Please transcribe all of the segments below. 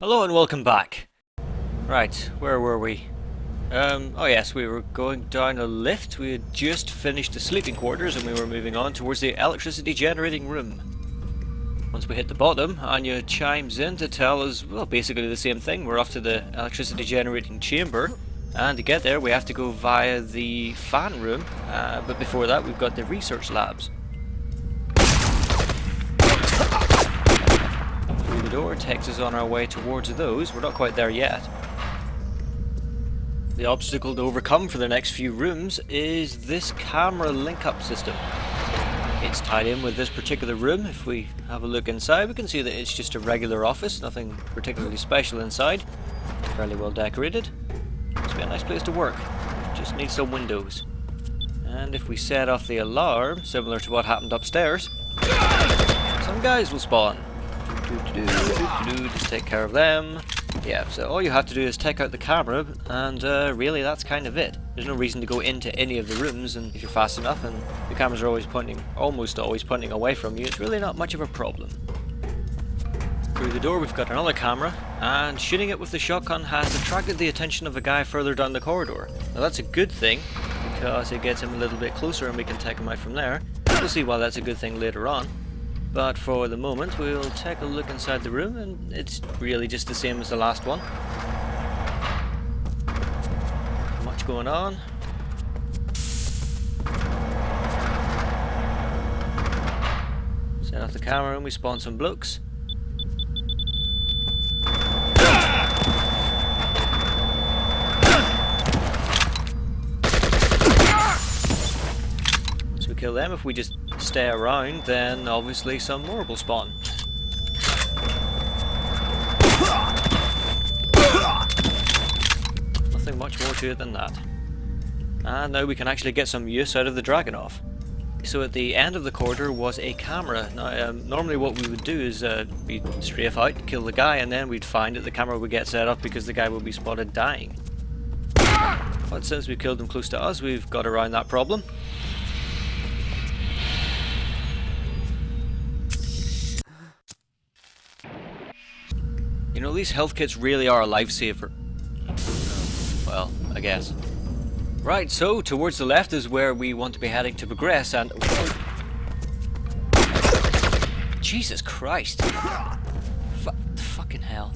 Hello and welcome back. Right, where were we? Oh yes, we were going down a lift. We had just finished the sleeping quarters and we were moving on towards the electricity generating room. Once we hit the bottom, Anya chimes in to tell us, well, basically the same thing. We're off to the electricity generating chamber, and to get there we have to go via the fan room, but before that we've got the research labs. The door takes us on our way towards those. We're not quite there yet. The obstacle to overcome for the next few rooms is this camera link-up system. It's tied in with this particular room. If we have a look inside, we can see that it's just a regular office, nothing particularly special inside. Fairly well decorated. Must be a nice place to work. Just need some windows. And if we set off the alarm, similar to what happened upstairs, some guys will spawn. Just take care of them. Yeah, so all you have to do is take out the camera, and really that's kind of it. There's no reason to go into any of the rooms, and if you're fast enough and the cameras are almost always pointing away from you, it's really not much of a problem. Through the door we've got another camera, and shooting it with the shotgun has attracted the attention of a guy further down the corridor. Now that's a good thing, because it gets him a little bit closer and we can take him out from there. We'll see why that's a good thing later on. But for the moment, we'll take a look inside the room, and it's really just the same as the last one. Not much going on. Set off the camera and we spawn some blokes. Once we kill them, if we just stay around, then obviously some more will spawn. Nothing much more to it than that. And now we can actually get some use out of the Dragunov. So at the end of the corridor was a camera. Now normally what we would do is we'd strafe out, kill the guy, and then we'd find that the camera would get set up because the guy would be spotted dying. But since we killed him close to us, we've got around that problem. You know, these health kits really are a lifesaver. Well, I guess. Right, so towards the left is where we want to be heading to progress, and... Jesus Christ! Fucking hell.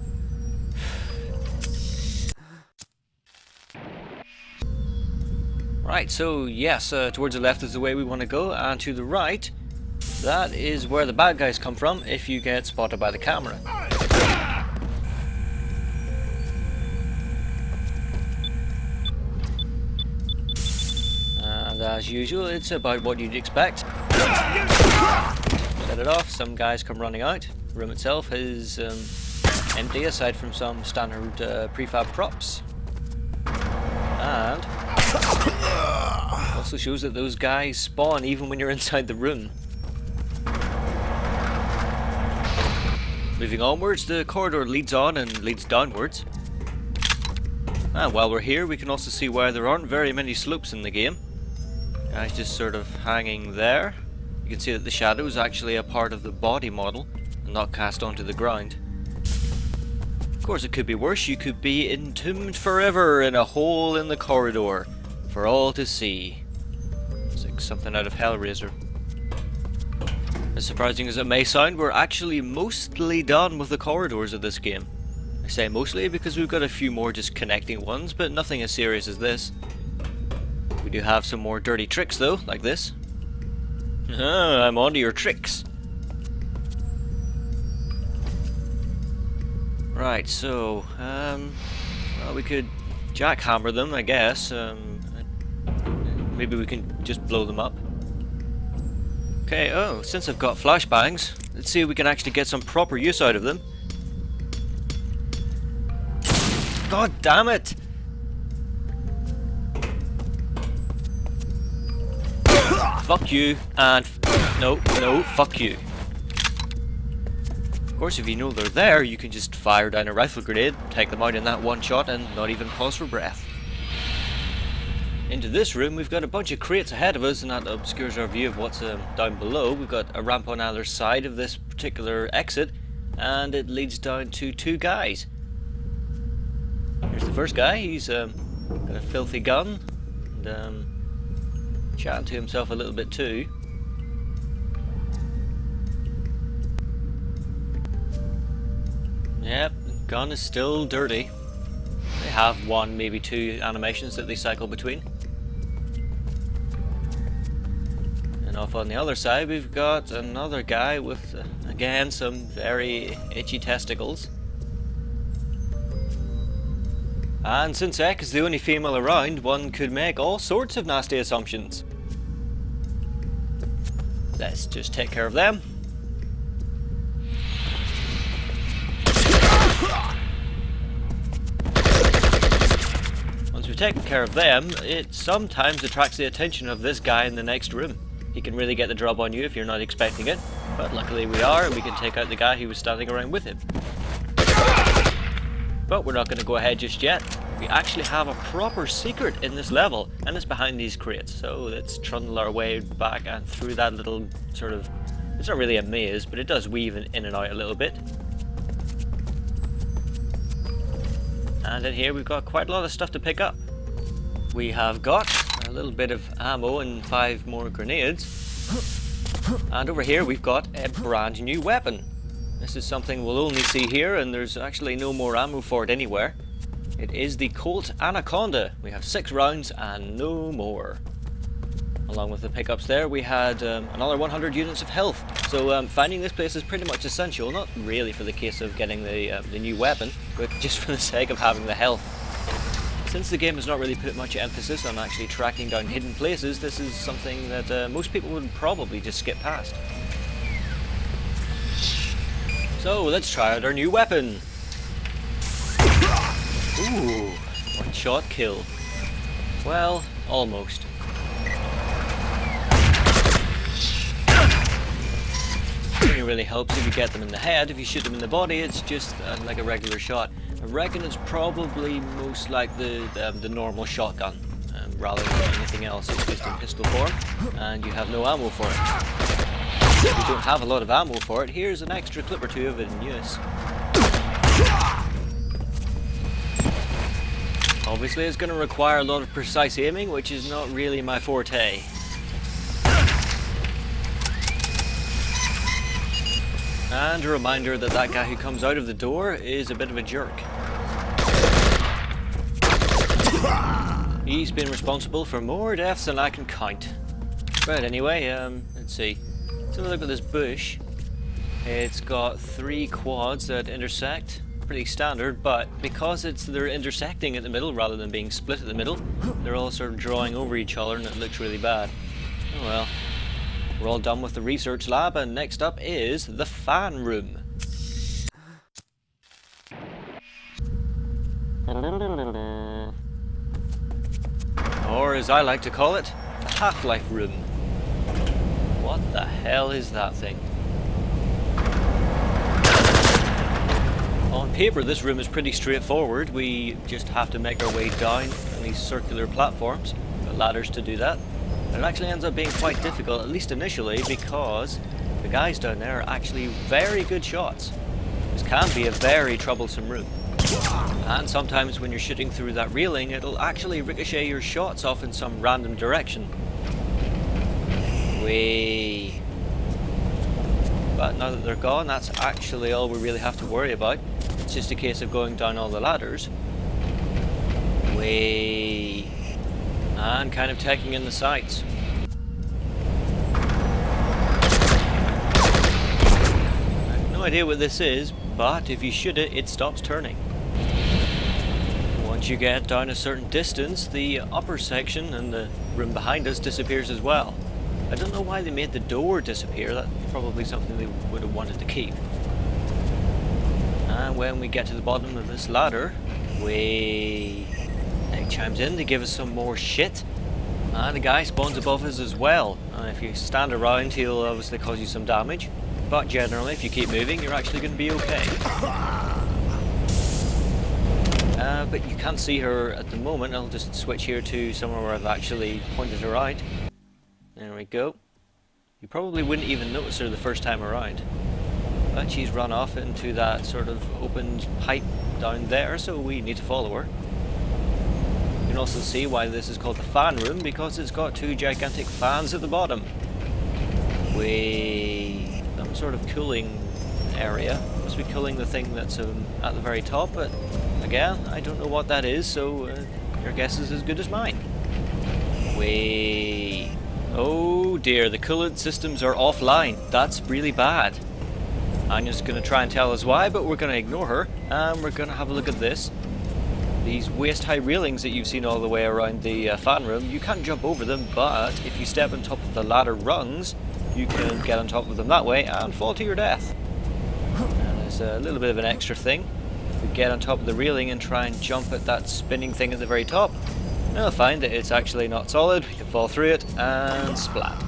Right, so yes, towards the left is the way we want to go, and to the right, that is where the bad guys come from if you get spotted by the camera. And as usual, it's about what you'd expect. Set it off, some guys come running out. The room itself is empty aside from some standard prefab props. And also shows that those guys spawn even when you're inside the room. Moving onwards, the corridor leads on and leads downwards. And while we're here, we can also see why there aren't very many slopes in the game. Guys just sort of hanging there. You can see that the shadow is actually a part of the body model and not cast onto the ground. Of course, it could be worse. You could be entombed forever in a hole in the corridor for all to see. It's like something out of Hellraiser. As surprising as it may sound, we're actually mostly done with the corridors of this game. I say mostly because we've got a few more just connecting ones, but nothing as serious as this. We do have some more dirty tricks though, like this. Ah, I'm onto your tricks. Right, so, well, we could jackhammer them, I guess. Maybe we can just blow them up. Okay, oh, since I've got flashbangs, let's see if we can actually get some proper use out of them. God damn it! Fuck you, and no, fuck you. Of course, if you know they're there, you can just fire down a rifle grenade, take them out in that one shot, and not even pause for breath. Into this room, we've got a bunch of crates ahead of us, and that obscures our view of what's down below. We've got a ramp on either side of this particular exit, and it leads down to two guys. Here's the first guy. He's got a filthy gun and chatting to himself a little bit too. Yep, the gun is still dirty. They have one, maybe two animations that they cycle between. And off on the other side we've got another guy with, again, some very itchy testicles. And since Ek is the only female around, one could make all sorts of nasty assumptions. Let's just take care of them. Once we've taken care of them, it sometimes attracts the attention of this guy in the next room. He can really get the drop on you if you're not expecting it, but luckily we are, and we can take out the guy who was standing around with him. But we're not going to go ahead just yet. We actually have a proper secret in this level, and it's behind these crates. So let's trundle our way back and through that little sort of, it's not really a maze, but it does weave in and out a little bit. And in here we've got quite a lot of stuff to pick up. We have got a little bit of ammo and 5 more grenades. And over here we've got a brand new weapon. This is something we'll only see here, and there's actually no more ammo for it anywhere. It is the Colt Anaconda. We have 6 rounds and no more. Along with the pickups there, we had another 100 units of health. So finding this place is pretty much essential, not really for the case of getting the new weapon, but just for the sake of having the health. Since the game has not really put much emphasis on actually tracking down hidden places, this is something that most people would probably just skip past. So let's try out our new weapon. Ooh, one shot kill. Well, almost. It only really helps if you get them in the head. If you shoot them in the body, it's just like a regular shot. I reckon it's probably most like the normal shotgun, rather than anything else. It's just in pistol form, and you have no ammo for it. If you don't have a lot of ammo for it, here's an extra clip or two of it in use. Obviously it's going to require a lot of precise aiming, which is not really my forte. And a reminder that that guy who comes out of the door is a bit of a jerk. He's been responsible for more deaths than I can count. Right, anyway, let's see. Let's have a look at this bush. It's got 3 quads that intersect. Pretty standard, but because they're intersecting at the middle rather than being split at the middle, they're all sort of drawing over each other, and it looks really bad. Oh well. We're all done with the research lab, and next up is the fan room. Or as I like to call it, the Half-Life room. What the hell is that thing? On paper this room is pretty straightforward. We just have to make our way down on these circular platforms, got ladders to do that. But it actually ends up being quite difficult, at least initially, because the guys down there are actually very good shots. This can be a very troublesome room. And sometimes when you're shooting through that railing, it'll actually ricochet your shots off in some random direction. Whee! But now that they're gone, that's actually all we really have to worry about. It's just a case of going down all the ladders. Whee! And kind of taking in the sights. I have no idea what this is, but if you shoot it, it stops turning. Once you get down a certain distance, the upper section and the room behind us disappears as well. I don't know why they made the door disappear. That's probably something they would have wanted to keep. And when we get to the bottom of this ladder, it chimes in to give us some more shit. And the guy spawns above us as well. And if you stand around, he'll obviously cause you some damage. But generally, if you keep moving, you're actually going to be okay. But you can't see her at the moment. I'll just switch here to somewhere where I've actually pointed her out. There we go. You probably wouldn't even notice her the first time around. But she's run off into that sort of opened pipe down there, so we need to follow her. You can also see why this is called the fan room, because it's got two gigantic fans at the bottom. Some sort of cooling area. Must be cooling the thing that's at the very top, but again, I don't know what that is, so your guess is as good as mine. Oh dear, the coolant systems are offline. That's really bad. Anya's going to try and tell us why, but we're going to ignore her, and we're going to have a look at this. These waist-high railings that you've seen all the way around the fan room, you can't jump over them, but if you step on top of the ladder rungs, you can get on top of them that way and fall to your death. And there's a little bit of an extra thing. If we get on top of the railing and try and jump at that spinning thing at the very top, you'll find that it's actually not solid. We can fall through it and splat.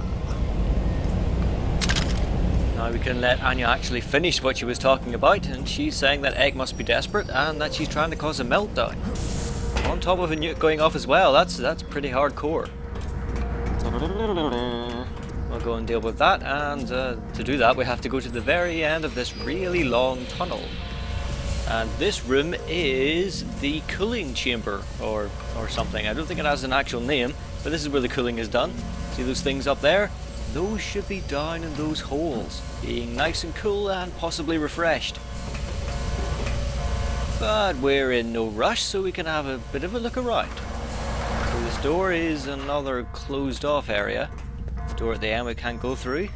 Now we can let Anya actually finish what she was talking about, and she's saying that Egg must be desperate and that she's trying to cause a meltdown. On top of a nuke going off as well, that's pretty hardcore. We'll go and deal with that, and to do that we have to go to the very end of this really long tunnel. And this room is the cooling chamber, or something. I don't think it has an actual name, but this is where the cooling is done. See those things up there? Those should be down in those holes, being nice and cool and possibly refreshed. But we're in no rush, so we can have a bit of a look around. So this door is another closed off area. Door at the end we can't go through.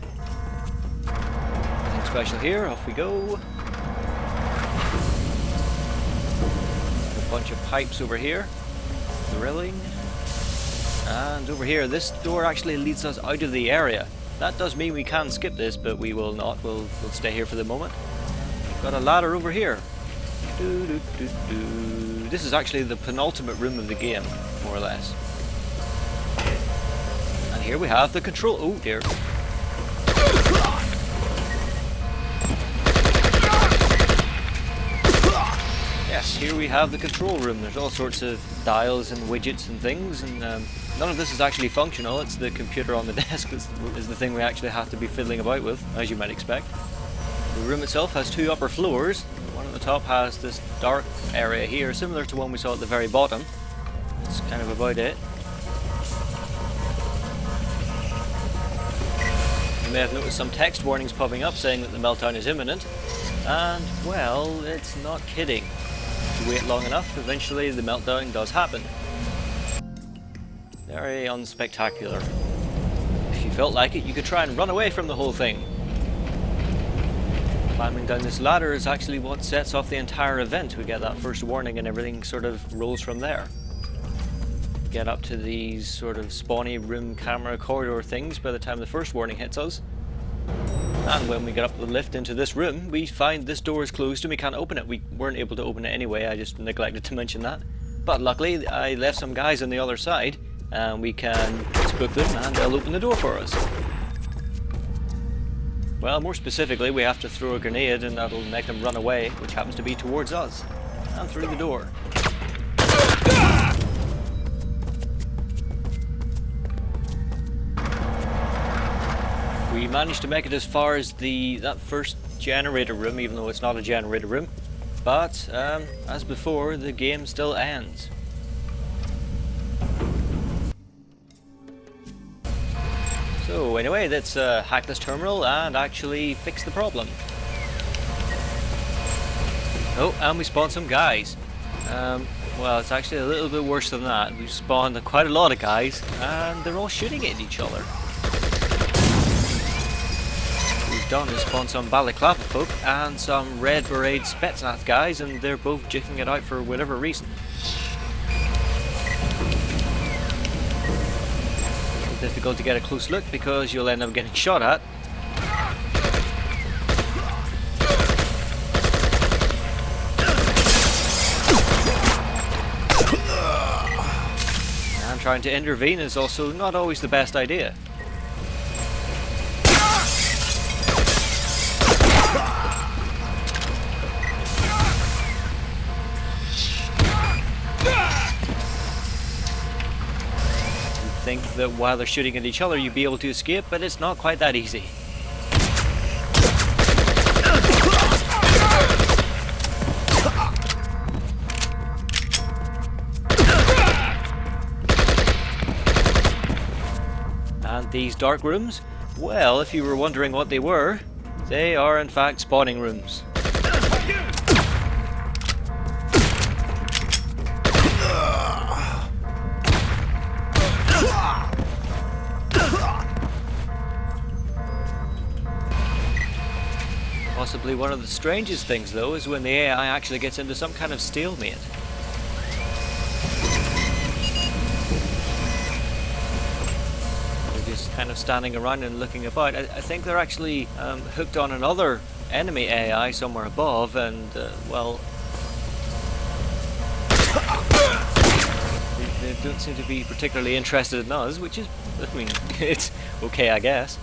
Nothing special here, off we go. A bunch of pipes over here. Drilling. And over here, this door actually leads us out of the area. That does mean we can skip this, but we will not. We'll stay here for the moment. Got a ladder over here. This is actually the penultimate room of the game, more or less. And here we have the control. Oh dear. Yes, here we have the control room. There's all sorts of dials and widgets and things, and none of this is actually functional. It's the computer on the desk is the thing we actually have to be fiddling about with, as you might expect. The room itself has two upper floors. One at the top has this dark area here, similar to one we saw at the very bottom. That's kind of about it. You may have noticed some text warnings popping up saying that the meltdown is imminent. And, well, it's not kidding. If you wait long enough, eventually the meltdown does happen. Very unspectacular. If you felt like it, you could try and run away from the whole thing. Climbing down this ladder is actually what sets off the entire event. We get that first warning and everything sort of rolls from there. Get up to these sort of spawny room camera corridor things by the time the first warning hits us. And when we get up the lift into this room, we find this door is closed and we can't open it. We weren't able to open it anyway, I just neglected to mention that. But luckily, I left some guys on the other side, and we can spook them and they'll open the door for us. Well, more specifically, we have to throw a grenade and that'll make them run away, which happens to be towards us, and through the door. We managed to make it as far as that first generator room, even though it's not a generator room. But, as before, the game still ends. So anyway, let's hack this terminal and actually fix the problem. Oh, and we spawned some guys. Well, it's actually a little bit worse than that. We've spawned quite a lot of guys, and they're all shooting at each other. What we've done is spawn some Balaclava folk and some Red Beret Spetsnaz guys, and they're both jigging it out for whatever reason. Difficult to get a close look because you'll end up getting shot at. And trying to intervene is also not always the best idea. Think that while they're shooting at each other you'd be able to escape, but it's not quite that easy. these dark rooms? Well, if you were wondering what they were, they are in fact spawning rooms. Possibly one of the strangest things though is when the AI actually gets into some kind of stalemate. They're just kind of standing around and looking about. I think they're actually hooked on another enemy AI somewhere above, and well, they don't seem to be particularly interested in us, which is, I mean, it's okay, I guess.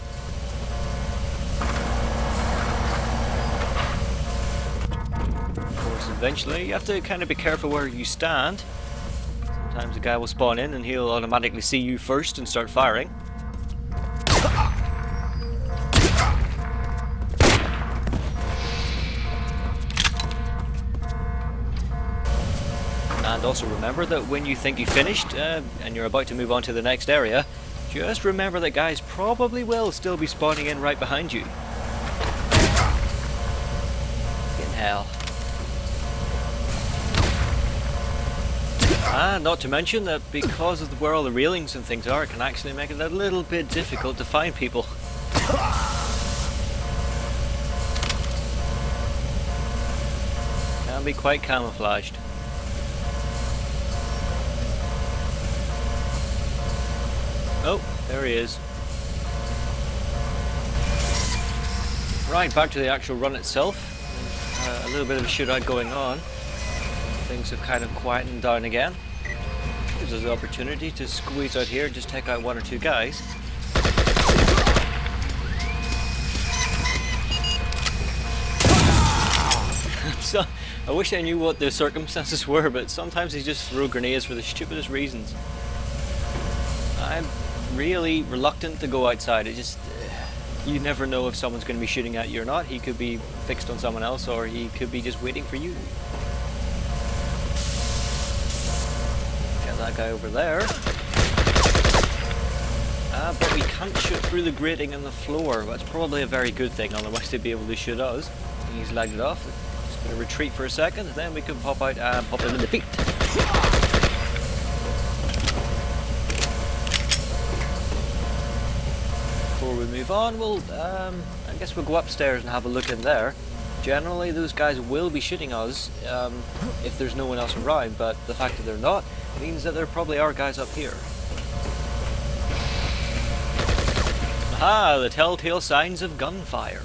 Eventually, you have to kind of be careful where you stand. Sometimes a guy will spawn in and he'll automatically see you first and start firing. And also remember that when you think you've finished and you're about to move on to the next area, just remember that guys probably will still be spawning in right behind you. In hell. And not to mention that because of where all the railings and things are, it can actually make it a little bit difficult to find people. Can be quite camouflaged. Oh, there he is. Right, back to the actual run itself. A little bit of a shootout going on. Things have kind of quietened down again. Gives us the opportunity to squeeze out here and just take out one or two guys. So, I wish I knew what the circumstances were, but sometimes they just throw grenades for the stupidest reasons. I'm really reluctant to go outside. It just... you never know if someone's going to be shooting at you or not. He could be fixed on someone else, or he could be just waiting for you. That guy over there. But we can't shoot through the grating in the floor. That's probably a very good thing, otherwise they'd be able to shoot us. He's lagged it off. Just going to retreat for a second, then we can pop out and pop him in the feet. Before we move on, we'll, I guess we'll go upstairs and have a look in there. Generally, those guys will be shooting us if there's no one else around, but the fact that they're not means that there probably are guys up here. Aha, the telltale signs of gunfire.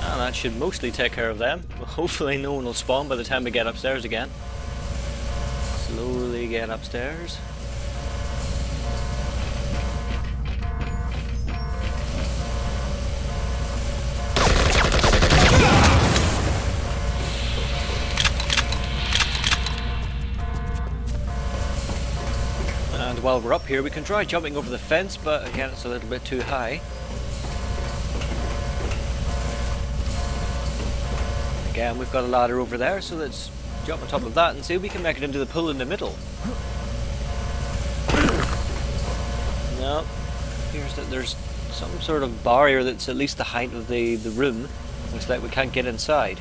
And that should mostly take care of them. Hopefully no one will spawn by the time we get upstairs again. Slowly get upstairs. While we're up here, we can try jumping over the fence, but again, it's a little bit too high. Again, we've got a ladder over there, so let's jump on top of that and see if we can make it into the pool in the middle. No, appears that there's some sort of barrier that's at least the height of the room. Looks like we can't get inside.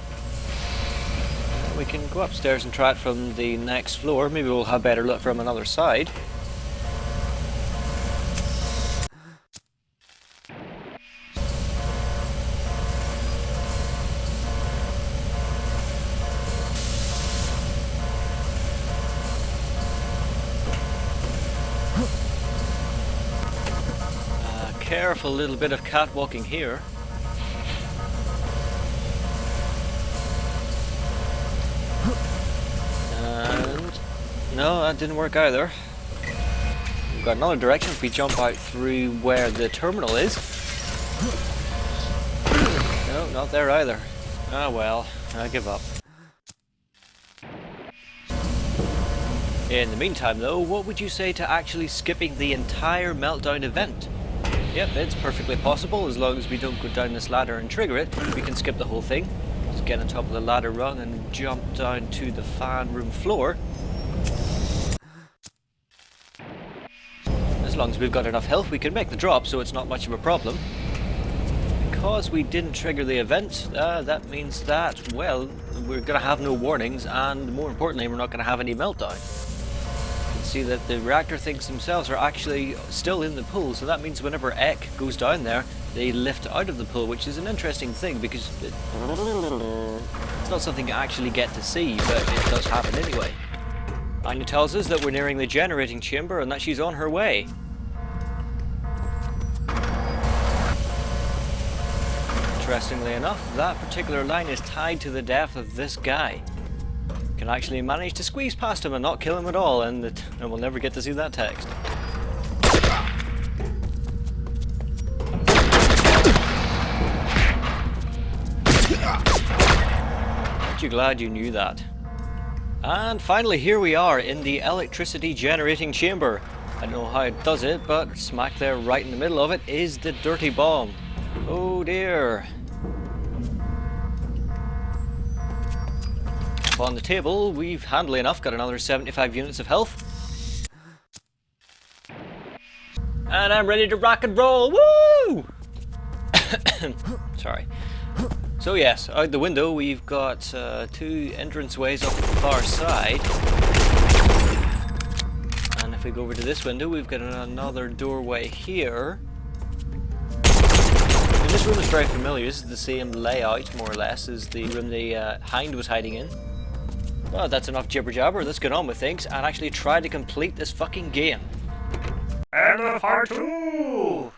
We can go upstairs and try it from the next floor. Maybe we'll have better luck from another side. Careful little bit of catwalking here. And no, that didn't work either. We've got another direction if we jump out through where the terminal is. No, not there either. Ah well, I give up. In the meantime though, what would you say to actually skipping the entire meltdown event? Yep, it's perfectly possible. As long as we don't go down this ladder and trigger it, we can skip the whole thing. Just get on top of the ladder rung and jump down to the fan room floor. as long as we've got enough health, we can make the drop, so it's not much of a problem. Because we didn't trigger the event, that means that, well, we're going to have no warnings, and more importantly, we're not going to have any meltdown. You can see that the reactor things themselves are actually still in the pool, so that means whenever Ek goes down there, they lift out of the pool, which is an interesting thing, because it's not something you actually get to see, but it does happen anyway. Anya tells us that we're nearing the generating chamber and that she's on her way. Interestingly enough, that particular line is tied to the death of this guy. Can actually manage to squeeze past him and not kill him at all, and we'll never get to see that text. Aren't you glad you knew that? And finally, here we are in the electricity generating chamber. I don't know how it does it, but smack there right in the middle of it is the dirty bomb. Oh dear. Up on the table, we've handily enough got another 75 units of health. And I'm ready to rock and roll, woo! Sorry. So yes, out the window we've got 2 entranceways up the far side. And if we go over to this window, we've got another doorway here. And this room is very familiar. This is the same layout, more or less, as the room the Hind was hiding in. Well, that's enough jibber jabber. Let's get on with things and actually try to complete this fucking game. And the part 2!